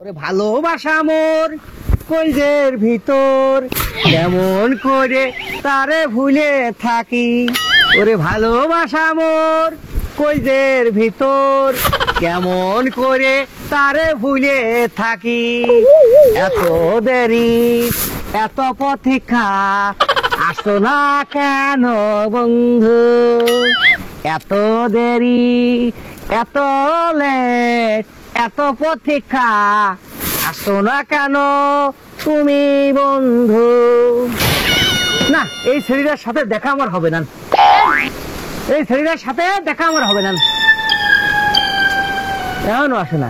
ওরে ভালোবাসা মোর কইজের ভিতর কেমন করে তারে ভুলে থাকি। ওরে ভালোবাসা মোর কইজের ভিতর কেমন করে তারে ভুলে থাকি। এত দেরি এত প্রতীক্ষা আসো না কেন বন্ধু, এত দেরি এত লেট এত প্রতীক্ষা আসো না কেন তুমি বন্ধু। না, এই ছেলেটার সাথে দেখা আমার হবে না, এই ছেলেটার সাথে দেখা আমার হবে না। এখনো আসে না।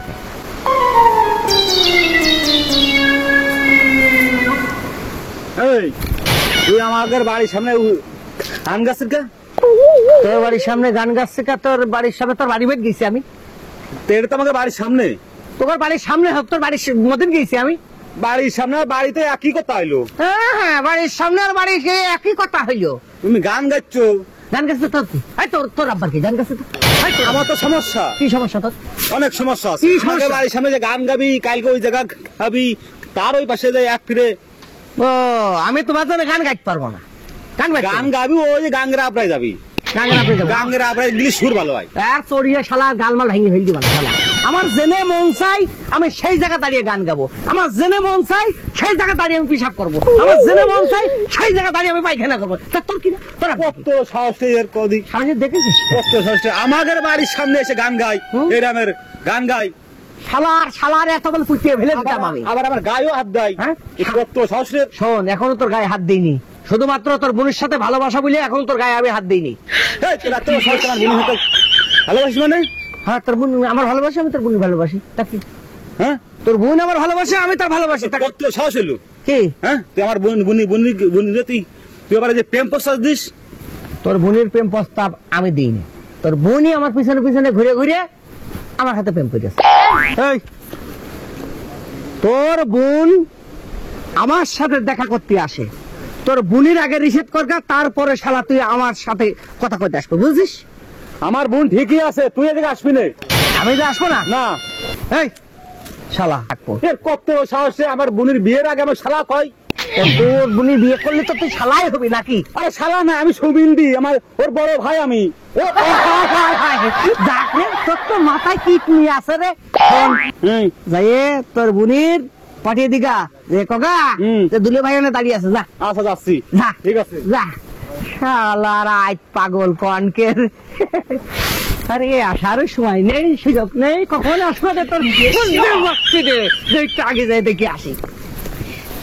এই তুই আমাদের বাড়ির সামনে গান গাছের কা? তোর বাড়ির সামনে গান গাচ্ছে কা? তোর বাড়ির সামনে তোর বাড়ি বেদ গেছি আমি। তো এটা তো আমাদের বাড়ির সামনে। তোর বাড়ির সামনে হোক, তোর বাড়ির মতন গেছি আমি। বাড়ির সামনে আর বাড়িতে একই কথা হইলো। হ্যাঁ হ্যাঁ, বাড়ির সামনে আর বাড়ি একই কথা হইলো। তুমি গান গাচ্ছ। গান গাচ্ছে তোর কি? তোর আব্বার কি গান গাচ্ছে? আমার তো সমস্যা। কি সমস্যা তোর? অনেক সমস্যা আছে। কি সমস্যা? আমাদের বাড়ির সামনে যে গান গাবি, কালকে ওই জায়গা গাবি, তার ওই পাশে যে এক ফিরে ও, আমি তোমার জন্য গান গাইতে পারবো না। গান গাবি, ওই যে গাঙ্গেরা আপরাই যাবি। গাঙ্গেরা আপরাই গেলে সুর ভালো হয়। আর চড়িয়ে শালা গালমাল ভেঙে ফেলতে পারে শালা। আমার জেনে মন চাই আমি সেই জায়গা দাঁড়িয়ে গান গাবো, আমার জেনে মন চাই সেই জায়গা দাঁড়িয়ে আমি পেশাব করবো, আমার জেনে মন চাই সেই জায়গা দাঁড়িয়ে আমি পায়খানা করবো। তা তোর কি না? তোরা কত সাহস এর কদি, সামনে দেখেছিস কত সাহস আমাদের বাড়ির সামনে এসে গান গাই, এই রামের গান গাই। শালার এত বলে পুঁতিয়ে ফেলে দিতাম আমি। আবার আমার গায়েও হাত দেয়। হ্যাঁ, কত সাহস রে। শোন, এখনো তোর গায়ে হাত দিইনি, শুধুমাত্র তোর বোনের সাথে ভালোবাসা বলে এখন তোর গায়ে আমি হাত দিইনি। ভালোবাসি মানে? হ্যাঁ, তোর বোন আমার ভালোবাসে, আমি তোর বোন ভালোবাসি। তা কি? হ্যাঁ, তোর বোন আমার ভালোবাসে, আমি তার ভালোবাসি। কত সাহস হইলো। কি? হ্যাঁ, তুই আমার তুই আবার যে প্রেম প্রস্তাব দিস। তোর বোনের প্রেম প্রস্তাব আমি দিইনি, তোর বোনই আমার পিছনে পিছনে ঘুরে ঘুরে আমার হাতে প্রেম করেছে। এই, তোর বোন আমার সাথে দেখা করতে আসে, তোর বোনের আগে রিসেট করগা, তারপরে শালা তুই আমার সাথে কথা কইতে আসবো, বুঝছিস? আমার বোন ঠিকই আছে, তুই এদিকে আসবি না। আমি যে আসবো না? না। এই শালা থাকবো। এর কত সাহসে আমার বোনের বিয়ের আগে আমার শালা কয়। তোর বোনের বিয়ে করলে তো তুই শালাই হবি নাকি? আরে শালা না, আমি সুবিন দি, আমার ওর বড় ভাই আমি। তোর তো মাথায় কি নিয়ে আছে রে? যাইয়ে তোর বোনের পাঠিয়ে দিগা যে কগা যে দুলে ভাই দাঁড়িয়ে আছে, যা। আচ্ছা যাচ্ছি। যা, ঠিক আছে, যা। শালার আজ পাগল কনকের। আরে আসার সময় নেই, সুযোগ নেই, কখন আসবো রে তোর একটু আগে যাই দেখি আসি।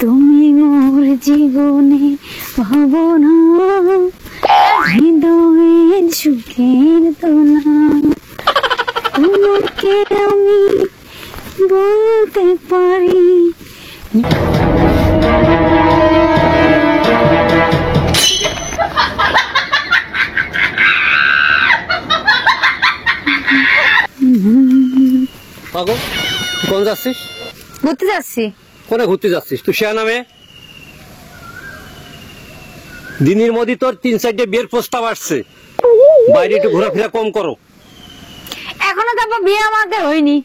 তুমি মোর জীবনে ভাবনা, হৃদয়ের সুখের দোলা, তোমাকে আমি বলতে পারি। পাগল, কোন যাচ্ছিস? ঘুরতে যাচ্ছি। কোনে ঘুরতে যাচ্ছিস? তুই শেয়া নামে দিনের মধ্যে তোর 3-4টে বিয়ের প্রস্তাব আসছে, বাইরে একটু ঘোরাফেরা কম করো। এখনো তো বিয়ে আমাদের হয়নি।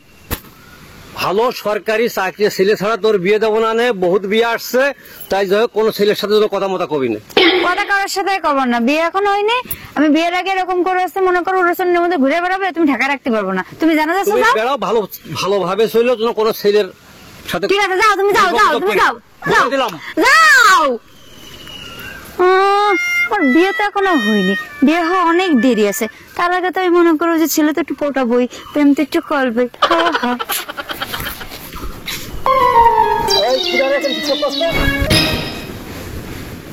ভালো সরকারি চাকরি ছেলে ছাড়া তোর বিয়ে দেবো না, বহুত বিয়ে আসছে, তাই যাই হোক কোনো ছেলের সাথে তোর কথা মতো কবি না। কথা কারোর সাথে করবো না, বিয়ে এখনো হয়নি। আমি বিয়ের আগে এরকম করে আসছে, মনে করো ওর মধ্যে ঘুরে বেড়াবে, তুমি ঢাকা রাখতে পারবো না। তুমি জানা যাচ্ছ, তুমি বেড়াও ভালোভাবে চললেও যেন কোনো ছেলের সাথে। ঠিক আছে, যাও, তুমি যাও, যাও, তুমি যাও, যাও, দিলাম, যাও। ওর বিয়ে তো এখনো হয়নি, বিয়ে হওয়া অনেক দেরি আছে। তার আগে তো আমি মনে করো যে ছেলে তো একটু পটাবই, প্রেম তো একটু করবে।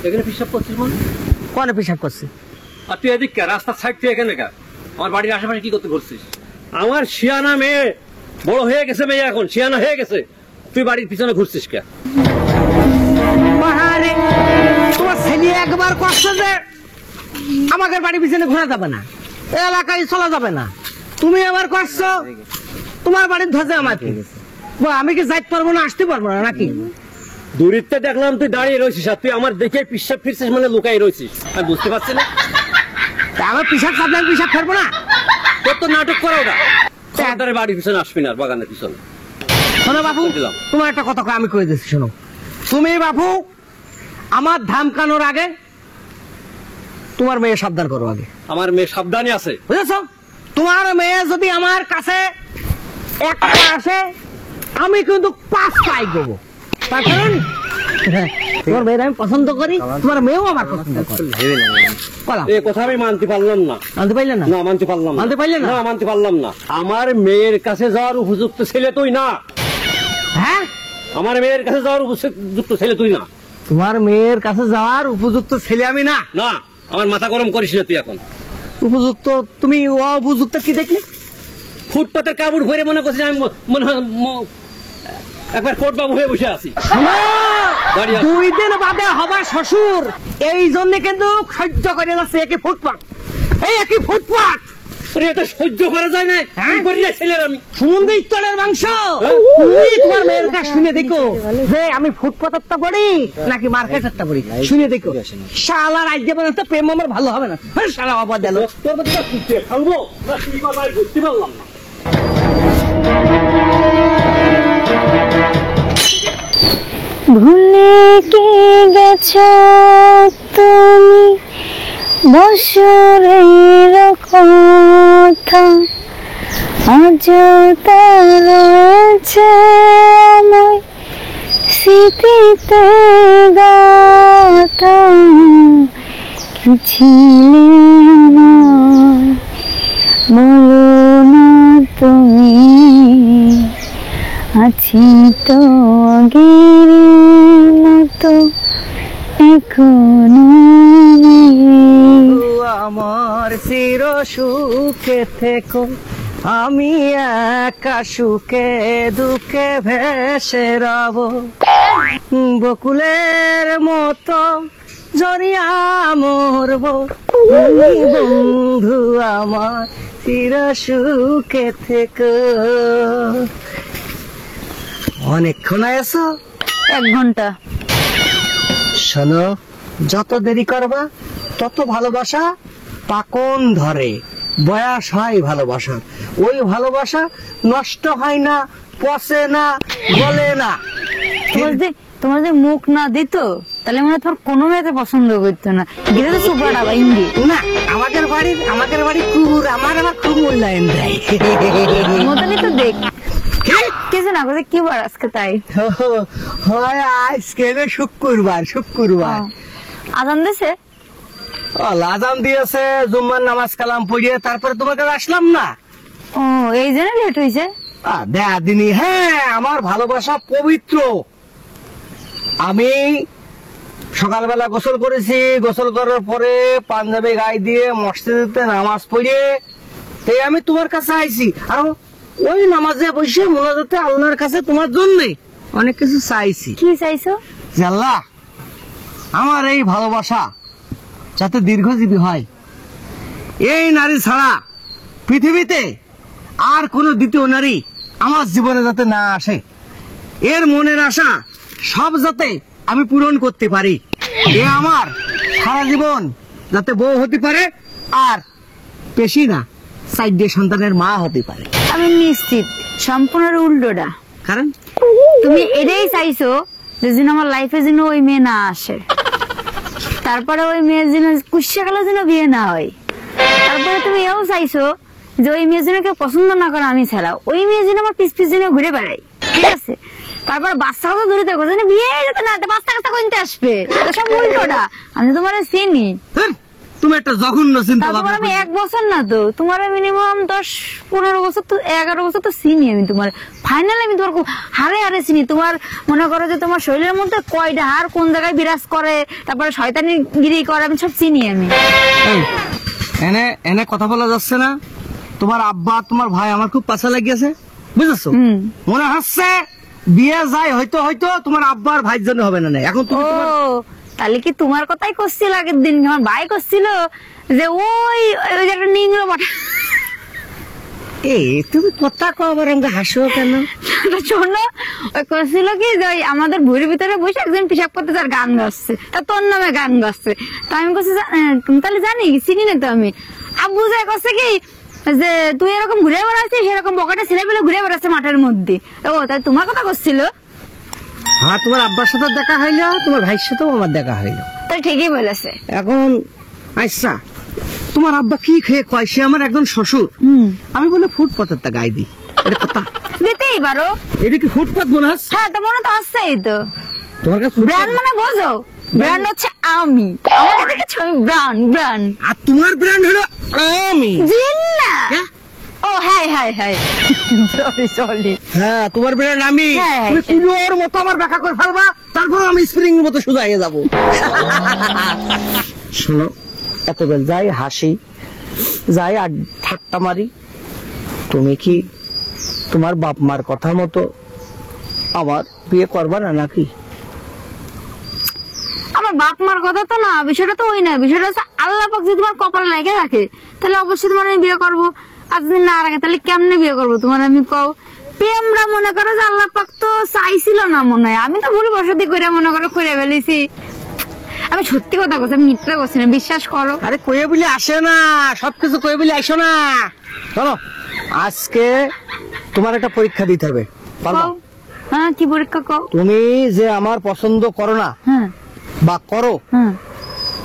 এখানে পিসাব করছিস মানে? কোনে পেশাব করছি? আর তুই এদিক রাস্তার সাইড থেকে এখানে আমার বাড়ির আশেপাশে কি করতে করছিস? আমার শিয়ানা মেয়ে বড় হয়ে গেছে, মেয়ে এখন শিয়ানা হয়ে গেছে, তুই বাড়ির পিছনে ঘুরছিস কে? তোমার ছেলে একবার করছে যে আমাদের বাড়ির পিছনে ঘোরা যাবে না, এলাকায় চলা যাবে না, তুমি আবার করছো তোমার বাড়ির ধ্বজে আমাকে। আমি কি যাইতে পারবো না, আসতে পারবো না নাকি? দূরিতে দেখলাম তুই দাঁড়িয়ে রয়েছিস, আর তুই আমার দেখে পিসাব ফিরছিস মানে লুকাই রয়েছিস, আমি বুঝতে পারছি না। আমার পিসাব সামনে আমি পিসাব ফেরবো না? তোর তো নাটক করা ওটা। বাড়ির পিছনে আসবি না, বাগানের পিছনে। শোনো বাবু, দিলাম। তোমার একটা কথা আমি কয়ে দিচ্ছি, শোনো। তুমি বাবু আমার ধামকানোর আগে তোমার মেয়ে সাবধান করো আগে, আমার মেয়ে সাবধানে আছে। বুঝেছো? তোমার মেয়ে যদি আমার কাছে একটা আসে, আমি কিন্তু 5 পাই দেবো। তার কারণ তোমার মেয়ের আমি পছন্দ করি, তোমার মেয়েও আমার পছন্দ করে। বলো, এই কথা আমি মানতে পারলাম না। আনতে পারলে না? না মানতে পারলাম না। মানতে পারলে না? না মানতে পারলাম না। আমার মেয়ের কাছে যাওয়ার উপযুক্ত ছেলে তুই না। হ্যাঁ, আমার মেয়ের কাছে যাওয়ার উপযুক্ত ছেলে তুই না। তোমার মেয়ের কাছে যাওয়ার উপযুক্ত ছেলে আমি না। না, আমার মাথা গরম করিস না তুই এখন। উপযুক্ত তুমি, অপযুক্ত কি দেখলে? ফুটপাতের কাপড় ভরে মনে করছিস আমি মনে হয় একবার কোট বাবু হয়ে বসে আছি। বাড়ি আস। 2 দিন বাদে হবা শ্বশুর, এই জন্য কিন্তু সহ্য করে যাচ্ছে একই ফুটপাত, এই একই ফুটপাত। তোরে এটা সহ্য করা যায় না। কি করি রে ছেলের আমি? সমুদ্র স্তরের মাংস। তুমি তোমার মেয়ের কাছে শুনে দেখো যে আমি ফুটপাতেরটা পড়ি নাকি মার্কেটেরটা পড়ি, শুনে দেখো। শালা রাজ্য পর্যন্ত প্রেম আমার ভালো হবে না। হ্যাঁ, শালা বাবা দিল। তোর মধ্যে কুত্তে খাবো না কি করবো আমি বুঝতে পারলাম না। ভুলে কি গেছো তুমি বছরের কথা, আজ তা রয়েছে আমার স্মৃতিতে গাথা। কি ছিলে আমার বলো না তুমি, আছি তো আগের মতো এখনো আমি। আমার চির সুখে থেকো, আমি একা সুখে দুঃখে ভেসে রব, বকুলের মতো জড়িয়া মরব, তুমি বন্ধু আমার চির সুখে থেকো। অনেকক্ষণ আছো? 1 ঘন্টা। শোনো, যত দেরি করবা তত ভালোবাসা পাকন ধরে, বয়স হয় ভালোবাসা, ওই ভালোবাসা নষ্ট হয় না, পচে না, গলে না। তোমার যে মুখ না দিত তাহলে মনে হয় তোমার কোনো মেয়েতে পছন্দ করতো না। গেলে তো সুপার আবার ইন্দি না, আমাদের বাড়ি কুকুর আমার খুব মূল্যায়ন দেয়। মতনই তো দেখ কিছু না করে কি বার আজকে তাই হয় আজকে শুক্রবার। আজান দিছে, আজান দিয়েছে, জুম্মার নামাজ কালাম পড়িয়ে তারপরে তোমার কাছে আসলাম না। ও এই জন্য লেট হয়েছে। দেয়া দিনী, হ্যাঁ, আমার ভালোবাসা পবিত্র। আমি সকালবেলা গোসল করেছি, গোসল করার পরে পাঞ্জাবি গায়ে দিয়ে মসজিদে নামাজ পড়িয়ে তাই আমি তোমার কাছে আইছি। আর ওই নামাজে বসে মোনাজাতে আল্লাহর কাছে তোমার জন্য অনেক কিছু চাইছি। কি চাইছো? যে আল্লাহ, আমার এই ভালোবাসা যাতে দীর্ঘজীবী হয়, এই নারী ছাড়া পৃথিবীতে আর কোন দ্বিতীয় নারী আমার জীবনে যাতে না আসে, এর মনের আশা সব যাতে আমি পূরণ করতে পারি। এ আমার সারা জীবন যাতে বউ হতে পারে, আর বেশি না 4 সন্তানের মা হতে পারে। আমি নিশ্চিত সম্পূর্ণ উল্টোটা। কারণ তুমি এটাই চাইছো যে যেন আমার লাইফে যেন ওই মেয়ে না আসে, তারপরে ওই মেয়ের যেন কুশিয়াকালে যেন বিয়ে না হয়, তারপরে তুমি এও চাইছো যে ওই মেয়ের যেন কেউ পছন্দ না করে আমি ছাড়া, ওই মেয়ে যেন আমার পিছ যেন ঘুরে বেড়াই, ঠিক আছে? তারপর বাচ্চাও তো দূরে থাকো, যেন বিয়ে যেতে না, বাচ্চা কাচ্চা কোনটা আসবে, সব উল্টোটা। আমি তোমার চিনি, তুমি একটা জঘন্য চিন্তা তারপর ভাবনা আমি করো। 1 বছর না তো তোমার মিনিমাম 10-15 বছর তো 11 বছর তো চিনি আমি তোমার। ফাইনালি আমি তোমার হারে চিনি। তোমার মনে করো যে তোমার শরীরের মধ্যে কয়টা হাড় কোন জায়গায় বিরাজ করে, তারপরে শয়তানি গিরি করে, আমি সব চিনি আমি। এই, এনে কথা বলা যাচ্ছে না। তোমার আব্বা তোমার ভাই আমার খুব পাশা লাগিয়েছে, বুঝেছো? মনে হচ্ছে বিয়ে যায় হয়তো তোমার আব্বার ভাইয়ের জন্য হবে না। এখন তুমি ও তাহলে কি তোমার কথাই করছিল আগের দিন, আমার ভাই করছিল যে ওই যে একটা নিংড়ো পাঠা। তুমি কথা কবার আমাকে হাসো কেন? শোনো, ওই করছিল কি যে ওই আমাদের ভুঁড়ির ভিতরে বসে একজন পিসাব করতে তার গান গাচ্ছে, তা তোর নামে গান গাচ্ছে। তা আমি করছি তাহলে জানি চিনি না তো আমি। আব্বু যাই করছে কি যে তুই এরকম ঘুরে বেড়াচ্ছিস, সেরকম বকাটা ছেলে পেলে ঘুরে বেড়াচ্ছে মাঠের মধ্যে। ও তাই তোমার কথা করছিল? হ্যাঁ, তোমার আব্বার সাথে দেখা হইলো, তোমার ভাইয়ের সাথেও আমার দেখা হইলো। তাই ঠিকই বলেছে। এখন আচ্ছা, তোমার আব্বা কি খেয়ে কয় সে আমার একজন শ্বশুর, আমি বলে ফুটপাতের তা গায়ে দিই, এটা কথা দিতেই পারো। এটা কি ফুটপাত মনে হচ্ছে? হ্যাঁ, তো মনে তো আসছেই তো। তোমার কাছে ব্র্যান্ড মানে বোঝো? ব্র্যান্ড হচ্ছে আমি, আমার কাছে ছবি ব্র্যান্ড ব্র্যান্ড। আর তোমার ব্র্যান্ড হলো আমি। জিন্না। হ্যাঁ? ও hi hi hi, sorry sorry. হ্যাঁ, তোমার ব্র্যান্ড আমি। হ্যাঁ। তুমি কুলোর মতো আমার ব্যাখ্যা করে ফেলবা, তারপর আমি স্প্রিং মতো সোজা হয়ে যাবো। শোনো, এত বেল যাই হাসি, যাই আর ঠাট্টা মারি, তুমি কি তোমার বাপ মার কথা মতো আবার বিয়ে করবা না নাকি? আমার বাপ মার কথা তো না, বিষয়টা তো ওই না, বিষয়টা হচ্ছে আল্লাহ পাক যদি তোমার কপালে লেগে রাখে তাহলে অবশ্যই তোমার আমি বিয়ে করবো। আর যদি না রাখে তাহলে কেমনে বিয়ে করবো তোমার আমি কও? প্রেমরা মনে করো যে আল্লাহ পাক তো চাইছিল না মনে হয়, আমি তো ভুল বসতি করে মনে করো করে ফেলেছি। আমি সত্যি কথা বলছি, আমি মিথ্যা করছি না, বিশ্বাস করো। আরে কয়ে বলে আসে না, সবকিছু কয়ে বলে আসো না। চলো, আজকে তোমার একটা পরীক্ষা দিতে হবে, পারবা? কও। হ্যাঁ, কি পরীক্ষা কও? তুমি যে আমার পছন্দ করো না হ্যাঁ বা করো, হ্যাঁ।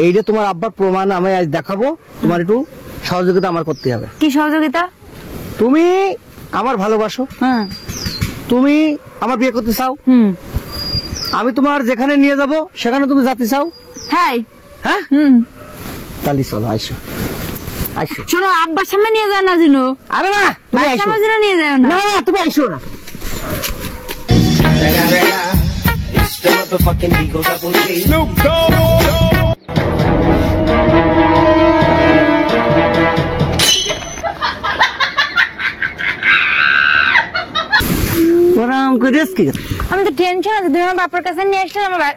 এইটা তোমার আব্বার প্রমাণ আমি আজ দেখাবো। তোমার একটু সহযোগিতা আমার করতে হবে। কি সহযোগিতা? তুমি আমার ভালোবাসো, হ্যাঁ। তুমি আমার বিয়ে করতে চাও, আমি তোমার যেখানে নিয়ে যাব সেখানে তুমি যেতে চাও। হ্যাঁ। হ্যাঁ, তাহলে চলো, আইসো আইসো। শোনো, আব্বার সামনে নিয়ে যাও না যেন। আরে না, তুমি বাবার আইসো। সামনে যেন নিয়ে যাও না। না, তুমি আইসো না। It's the motherfucking Eagle Double G. তোরা আমাকে রেস্ট কি করছিস? আমি তো টেনশন আছে, তুমি আমার বাবার কাছে নিয়ে আসলে আমার বাবা,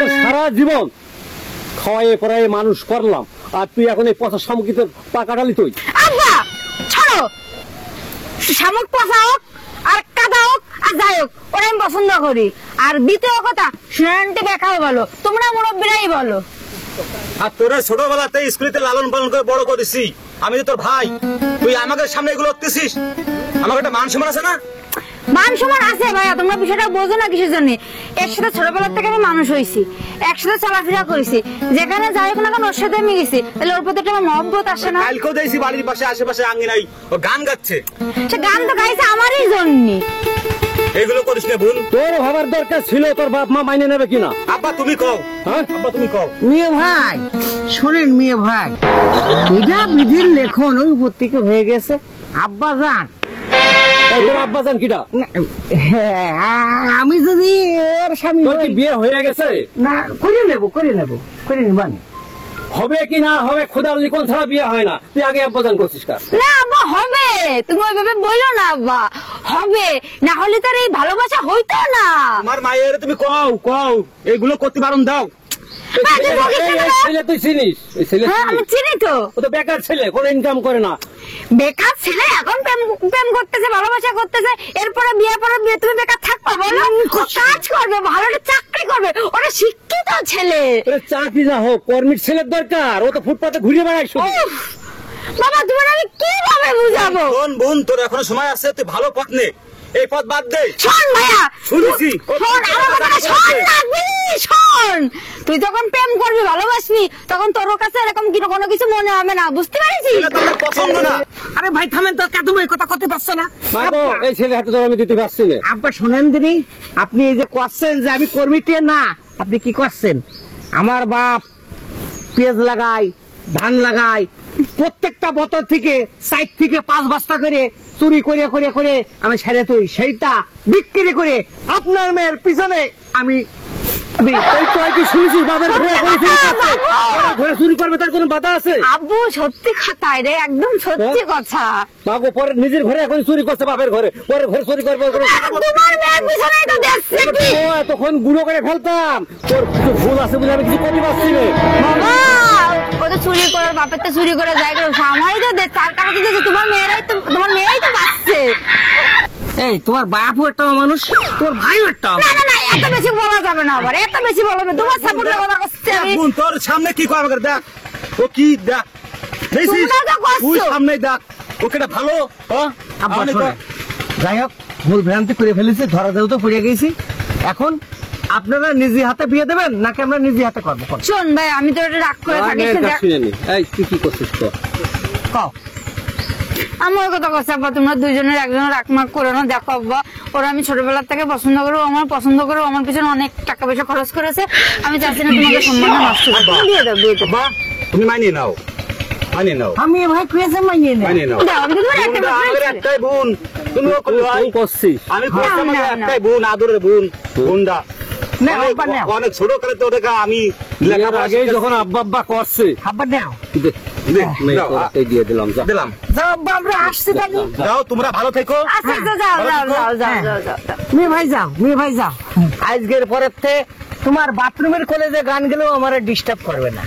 তো সারা জীবন খাওয়াই পড়াই মানুষ করলাম, আর তুই এখন এই পচা সামগ্রীতে পা কাটালি তুই। আব্বা ছাড়ো, শামুক পচা হোক আর কাদা হোক আর যাই হোক, ওরা আমি পছন্দ করি। আর দ্বিতীয় কথা, শুনানটি দেখাও বলো, তোমরা মুরব্বীরাই বলো। আর তোরা ছোটবেলাতে স্কুলেতে লালন পালন করে বড় করেছি, আমি তো তোর ভাই, তুই আমাকে সামনে এগুলো করতেছিস, আমার একটা মান সম্মান আছে না? মান সম্মান আছে ভাইয়া, তোমরা বিষয়টা বোঝো না কিসের জন্য? একসাথে ছোটবেলার থেকে আমি মানুষ হয়েছি, একসাথে চলাফেরা করেছি, যেখানে যাই হোক না কেন ওর সাথে আমি গেছি, তাহলে ওর প্রতি একটা আমার মহব্বত আসে না? কালকেও দেখছি বাড়ির পাশে আশেপাশে আঙ্গিনাই ও গান গাচ্ছে। সে গান তো গাইছে আমারই জন্য। এগুলো করিস না বোন। তোর ভাবার দরকার ছিল তোর বাপ মা মাইনে নেবে কিনা। আব্বা তুমি কও, হ্যাঁ আব্বা তুমি কও। মেয়ে ভাই শোনেন, মেয়ে ভাই, এটা বিধির লেখন, ওই উপর থেকে হয়ে গেছে। আব্বা যান, এই তোর আব্বা জান কিটা? হ্যাঁ, আমি যদি ওর স্বামী তোর কি হই, বিয়ে হয়ে গেছে? না করে নেবো করে নিবান। হবে কি না হবে খোদার লিখন ছাড়া বিয়ে হয় না। তুই আগে আব্বা জান করছিস কার? না আব্বা, হবে, তুমি ওইভাবে বলো না আব্বা, হবে না হলে তার এই ভালোবাসা হইতো না। আমার মায়ের তুমি কও কও, এগুলো করতে বারণ দাও। এই ছেলে তুই চিনিস? এই ছেলে হ্যাঁ, আমি চিনিস? চিনি তো। ও তো বেকার ছেলে, কোনো ইনকাম করে না। বেকার ছেলে এখন প্রেম করতেছে, ভালোবাসা করতেছে, এরপরে বিয়ে পরে বিয়ে, তুমি বেকার থাকবা বলো? ও কাজ করবে, ভালো একটা চাকরি করবে, ওরা শিক্ষিত ছেলে। তোর চাকরি না হোক, কর্মীর ছেলের দরকার। ও তো ফুটপাতে ঘুরে বেড়ায় শুধু। উফ, বাবা তোমার আমি কিভাবে বুঝাবো? বোন বোন, তোর এখনো সময় আছে, তুই ভালো পথ নে, এই পথ বাদ দে। শোন ভাইয়া, শুনেছি। শোন আমার কথাটা শোন না, please, শোন। তুই যখন প্রেম করবি, ভালোবাসবি, তখন তোর কাছে এরকম কোনো কিছু মনে হবে না, বুঝতে পারছিস? এটা তো আমার পছন্দ না। আরে ভাই থামেন তো, তুমি এই কথা করতে পারছো না? মাগো, এই ছেলে হাতে ধরে আমি দিতে পারছি না। আব্বা শোনেন দিনি, আপনি এই যে করছেন যে আমি কর্মীতে না, আপনি কি করছেন? আমার বাপ পেঁয়াজ লাগাই, ধান লাগাই, প্রত্যেকটা বছর থেকে 4 থেকে 5 বস্তা করে চুরি করে করে করে আমি ছেড়ে তুই সেইটা বিক্রি করে আপনার মেয়ের পিছনে আমি এই তুই কি শুনেছিস বাবার ঘরে ঘরে চুরি করছে? বাবার ঘরে চুরি করবে তার কোনো বাধা আছে? আব্বু সত্যি কথা রে, একদম সত্যি কথা। মাগো, পরে নিজের ঘরে এখন চুরি করছে, বাপের ঘরে, পরে ঘরে চুরি করবে। তোমার মেয়ের পিছনেই তো দেখছে কি? ও এতক্ষণ গুঁড়ো করে ফেলতাম, তোর কিছু ভুল আছে বলে আমি কিছু করতে পারছি না। বাবা ও তো চুরি করে, বাপের তো চুরি করে যায়, আমারই তো তার কাছে তো তোমার মেয়েরাই তো বাঁচছে। এই তোমার বাপও একটা মানুষ, তোমার ভাইও একটা না না না, এত বেশি বলা যাবে না, আবার এত বেশি বলা যাবে, তোমার সাপোর্টের কথা করতে আমি। বোন তোর সামনে কি কয় আমাকে দেখ, ও কি দেখ দেখছিস? তোমরা তো করছো। তুই সামনে দেখ, ওকে এটা ভালো হ্যাঁ? আব্বা আমি শোনে, তো- যাই হোক ভুল ভ্রান্তি করে ফেলেছি, ধরা দেও তো পড়ে গেছি। এখন আপনারা নিজে হাতে বিয়ে দেবেন নাকি আমরা নিজে হাতে করবো? শোন ভাই, আমি তো এটা রাগ করে আমার থাকিস মেয়ের না, কাজ দেখ। শুনে নি। এই তুই কি করছিস তো? কও। আমার কথা কথা আব্বা, তোমরা দুইজনের একজনের রাগমাগ করে না। দেখো আব্বা, ওরা আমি ছোটবেলার থেকে পছন্দ করো, আমার পছন্দ করো, আমার পিছনে অনেক টাকা পয়সা খরচ করেছে। আমি চাচ্ছি না তোমাকে সম্মানটা নষ্ট করতে। বিয়ে দাও, বিয়ে দাও। বাবা, তুমি মানিয়ে নাও, মানিয়ে নাও, আমি এ ভাই কুয়েছে মাইনে নেই। মানিয়ে নাও। দাও, আমি তো তোমার একটা বোনটা মাত্রই আমাদের ছেলে। একটাই বোন, তুমিও তুই ভাই। করছিস। আমি না, করছি আমাদের না, না। একটাই বোন, আদরের বোন, বোনটা। নাও, অনেক- আব্বা নাও। অনেক ছোট কালে তো ওদেরকে আমি বিয়ের লেখাপড়া আগে শিখাচ্ছি। যখন আব্বা আব্বা করছে, আব্বা নাও। দে, দে, মেয়ে দাও, তোরটাই দিয়ে দিলাম, যা। দিলাম। যাও আব্বা, আমরা আসছি তাহলে। যাও, তোমরা ভালো থেকো। আচ্ছা আচ্ছা, যাও যাও যাও যাও যাও যাও। মেয়ে ভাই যাও, মেয়ে ভাই যাও। আজকের পরের থেকে তোমার বাথরুমের কলেজে গান গেলেও আমার ডিস্টার্ব করবে না।